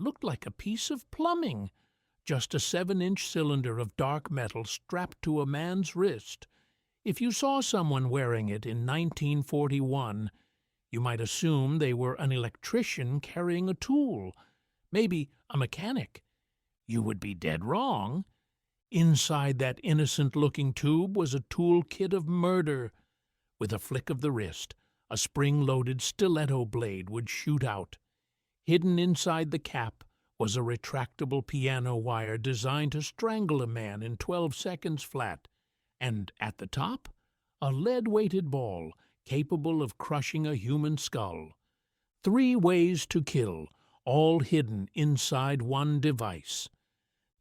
looked like a piece of plumbing, just a 7-inch cylinder of dark metal strapped to a man's wrist. If you saw someone wearing it in 1941, you might assume they were an electrician carrying a tool, maybe a mechanic. You would be dead wrong. Inside that innocent-looking tube was a toolkit of murder. With a flick of the wrist, a spring-loaded stiletto blade would shoot out. Hidden inside the cap was a retractable piano wire designed to strangle a man in 12 seconds flat, and at the top, a lead-weighted ball capable of crushing a human skull. 3 ways to kill, all hidden inside one device.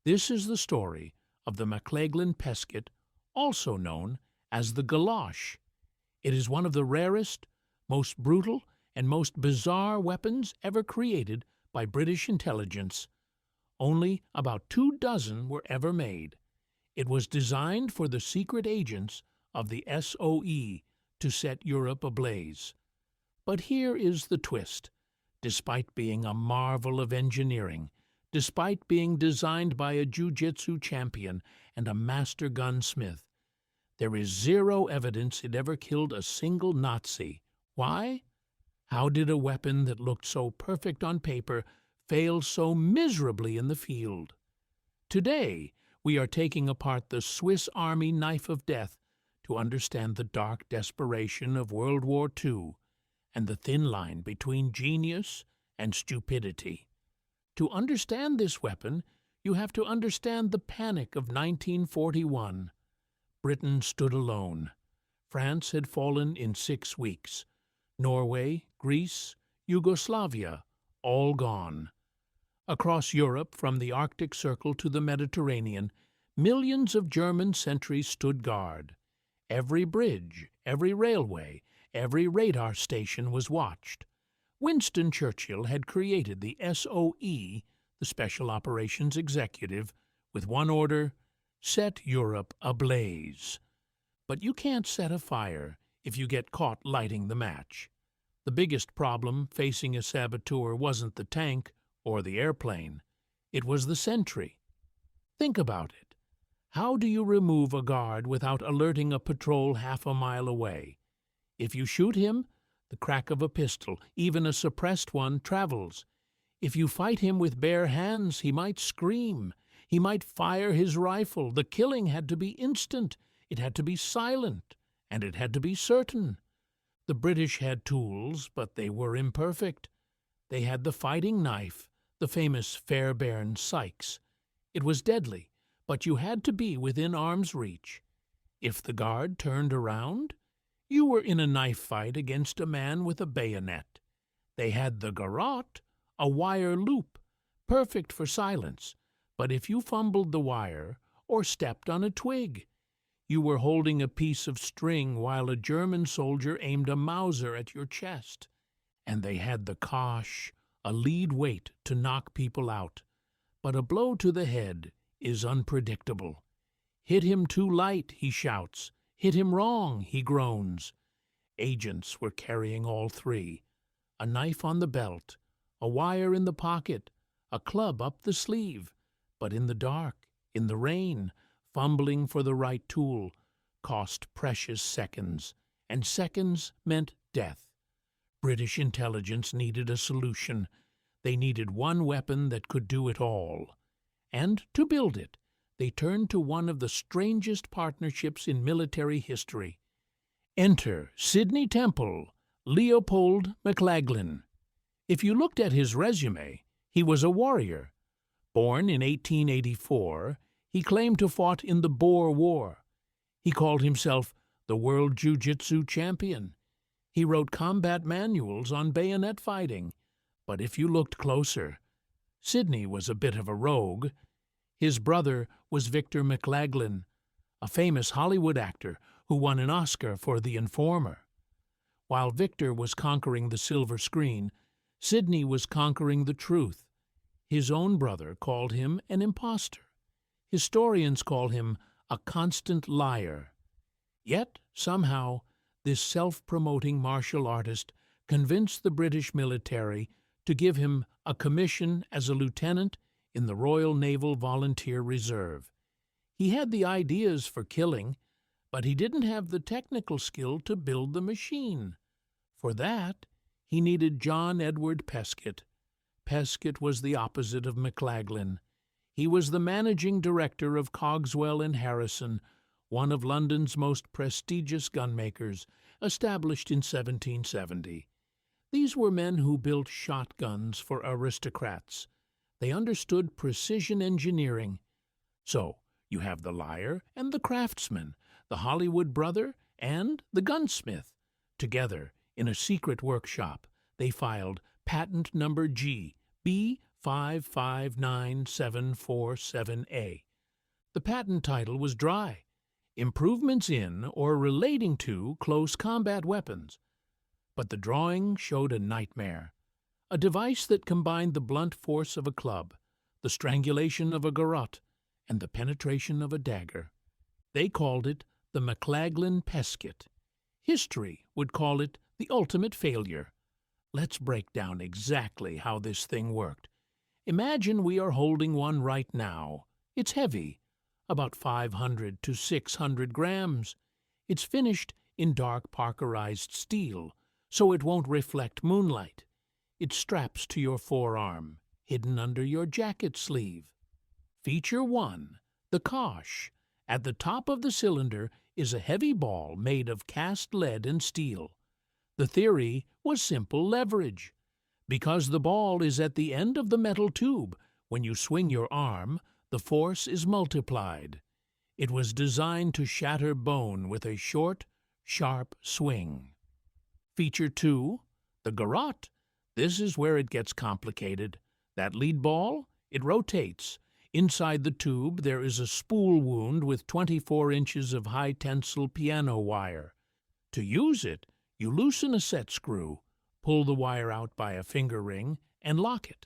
This is the story of the McLaglin pesket, also known as the Galosh. It is one of the rarest, most brutal, and most bizarre weapons ever created by British intelligence. Only about 24 were ever made. It was designed for the secret agents of the SOE to set Europe ablaze. But here is the twist. Despite being a marvel of engineering, despite being designed by a jiu-jitsu champion and a master gunsmith, there is 0 evidence it ever killed a single Nazi. Why? How did a weapon that looked so perfect on paper fail so miserably in the field? Today, we are taking apart the Swiss Army knife of death to understand the dark desperation of World War II and the thin line between genius and stupidity. To understand this weapon, you have to understand the panic of 1941. Britain stood alone. France had fallen in 6 weeks. Norway, Greece, Yugoslavia, all gone. Across Europe, from the Arctic Circle to the Mediterranean, millions of German sentries stood guard. Every bridge, every railway, every radar station was watched. Winston Churchill had created the SOE, the Special Operations Executive, with one order: set Europe ablaze. But you can't set a fire if you get caught lighting the match. The biggest problem facing a saboteur wasn't the tank or the airplane. It was the sentry. Think about it. How do you remove a guard without alerting a patrol half a mile away? If you shoot him, the crack of a pistol, even a suppressed one, travels. If you fight him with bare hands, he might scream. He might fire his rifle. The killing had to be instant. It had to be silent. And it had to be certain. The British had tools, but they were imperfect. They had the fighting knife, the famous Fairbairn Sykes. It was deadly, but you had to be within arm's reach. If the guard turned around, you were in a knife fight against a man with a bayonet. They had the garrote, a wire loop, perfect for silence, but if you fumbled the wire or stepped on a twig, you were holding a piece of string while a German soldier aimed a Mauser at your chest. And they had the Kosh, a lead weight to knock people out. But a blow to the head is unpredictable. Hit him too light, he shouts. Hit him wrong, he groans. Agents were carrying all 3. A knife on the belt, a wire in the pocket, a club up the sleeve. But in the dark, in the rain, fumbling for the right tool cost precious seconds, and seconds meant death. British intelligence needed a solution. They needed one weapon that could do it all. And to build it, they turned to one of the strangest partnerships in military history. Enter Sidney Temple, Leopold McLaglin. If you looked at his resume, he was a warrior. Born in 1884, he claimed to have fought in the Boer War. He called himself the World Jiu-Jitsu Champion. He wrote combat manuals on bayonet fighting. But if you looked closer, Sidney was a bit of a rogue. His brother was Victor McLaglin, a famous Hollywood actor who won an Oscar for The Informer. While Victor was conquering the silver screen, Sidney was conquering the truth. His own brother called him an imposter. Historians call him a constant liar. Yet, somehow, this self-promoting martial artist convinced the British military to give him a commission as a lieutenant in the Royal Naval Volunteer Reserve. He had the ideas for killing, but he didn't have the technical skill to build the machine. For that, he needed John Edward Pescott. Pescott was the opposite of McLaglin. He was the managing director of Cogswell and Harrison, one of London's most prestigious gunmakers, established in 1770. These were men who built shotguns for aristocrats. They understood precision engineering. So, you have the liar and the craftsman, the Hollywood brother and the gunsmith. Together, in a secret workshop, they filed patent number G, B559747A. The patent title was dry: Improvements in or relating to close combat weapons. But the drawing showed a nightmare, a device that combined the blunt force of a club, the strangulation of a garrote, and the penetration of a dagger. They called it the McLaglin Pescott. History would call it the ultimate failure. Let's break down exactly how this thing worked. Imagine we are holding one right now. It's heavy, about 500 to 600 grams. It's finished in dark parkerized steel, so it won't reflect moonlight. It straps to your forearm, hidden under your jacket sleeve. Feature 1, the Galosh. At the top of the cylinder is a heavy ball made of cast lead and steel. The theory was simple leverage. Because the ball is at the end of the metal tube, when you swing your arm, the force is multiplied. It was designed to shatter bone with a short, sharp swing. Feature 2, the garrote. This is where it gets complicated. That lead ball, it rotates. Inside the tube there is a spool wound with 24 inches of high-tensile piano wire. To use it, you loosen a set screw, pull the wire out by a finger ring, and lock it.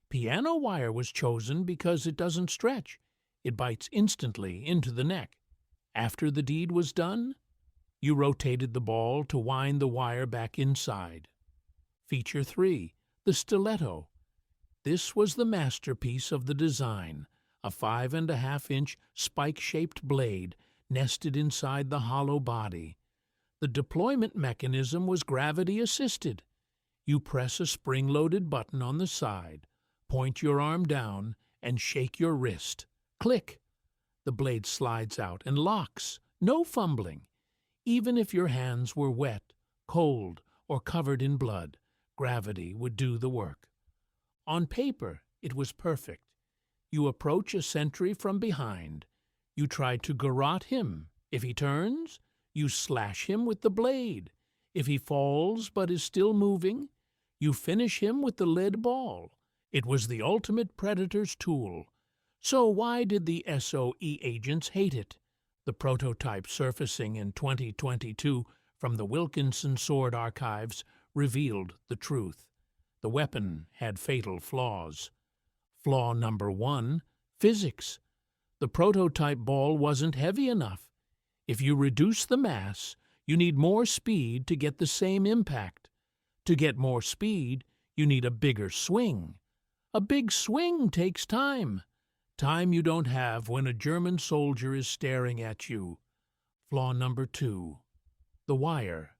Piano wire was chosen because it doesn't stretch. It bites instantly into the neck. After the deed was done, you rotated the ball to wind the wire back inside. Feature 3, the stiletto. This was the masterpiece of the design, a 5.5-inch spike-shaped blade nested inside the hollow body. The deployment mechanism was gravity-assisted. You press a spring-loaded button on the side, point your arm down, and shake your wrist. Click! The blade slides out and locks. No fumbling. Even if your hands were wet, cold, or covered in blood, gravity would do the work. On paper, it was perfect. You approach a sentry from behind. You try to garrote him. If he turns, you slash him with the blade. If he falls but is still moving, you finish him with the lead ball. It was the ultimate predator's tool. So why did the SOE agents hate it? The prototype surfacing in 2022 from the Wilkinson Sword Archives revealed the truth. The weapon had fatal flaws. Flaw number 1, physics. The prototype ball wasn't heavy enough. If you reduce the mass, you need more speed to get the same impact. To get more speed, you need a bigger swing. A big swing takes time. Time you don't have when a German soldier is staring at you. Flaw number 2, the wire.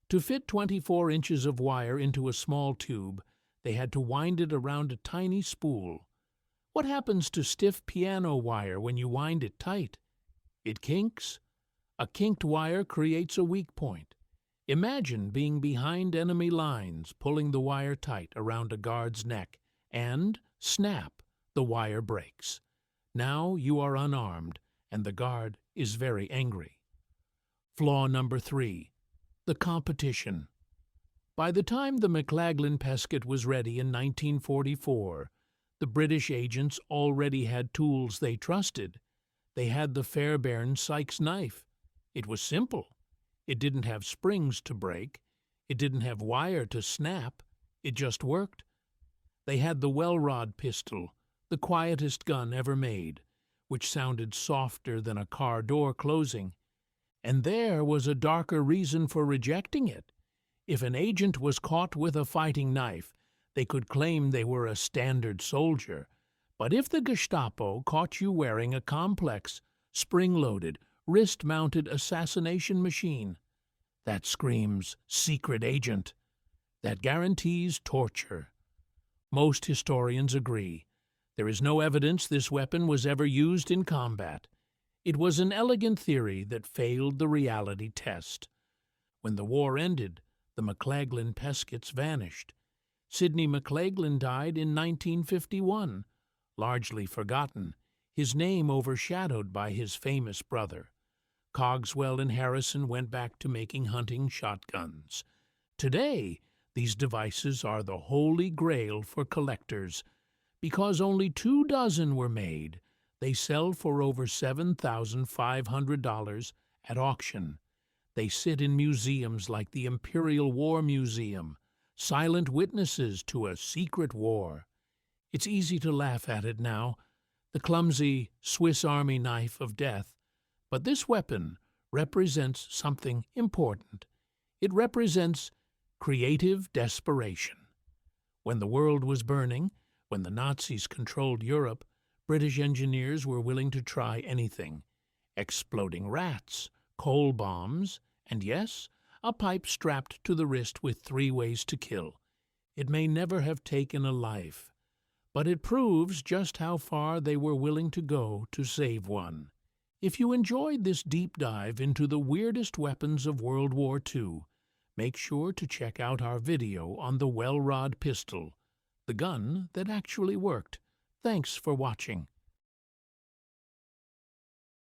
To fit 24 inches of wire into a small tube, they had to wind it around a tiny spool. What happens to stiff piano wire when you wind it tight? It kinks. A kinked wire creates a weak point. Imagine being behind enemy lines, pulling the wire tight around a guard's neck, and, snap, the wire breaks. Now you are unarmed, and the guard is very angry. Flaw number 3, the competition. By the time the McLaglin Pescott was ready in 1944, the British agents already had tools they trusted. They had the Fairbairn Sykes knife. It was simple. It didn't have springs to break. It didn't have wire to snap. It just worked. They had the Welrod pistol, the quietest gun ever made, which sounded softer than a car door closing. And there was a darker reason for rejecting it. If an agent was caught with a fighting knife, They could claim they were a standard soldier, but if the Gestapo caught you wearing a complex, spring-loaded, wrist-mounted assassination machine, that screams secret agent. That guarantees torture. Most historians agree. There is no evidence this weapon was ever used in combat. It was an elegant theory that failed the reality test. When the war ended, the McLaglin Peskets vanished. Sidney McLaglin died in 1951, largely forgotten, his name overshadowed by his famous brother. Cogswell and Harrison went back to making hunting shotguns. Today, these devices are the holy grail for collectors. Because only 24 were made, they sell for over $7,500 at auction. They sit in museums like the Imperial War Museum, silent witnesses to a secret war. It's easy to laugh at it now, the clumsy Swiss Army knife of death. But this weapon represents something important. It represents creative desperation. When the world was burning, when the Nazis controlled Europe, British engineers were willing to try anything. Exploding rats, coal bombs, and yes, a pipe strapped to the wrist with 3 ways to kill. It may never have taken a life, but it proves just how far they were willing to go to save one. If you enjoyed this deep dive into the weirdest weapons of World War II, make sure to check out our video on the Well Rod pistol, the gun that actually worked. Thanks for watching.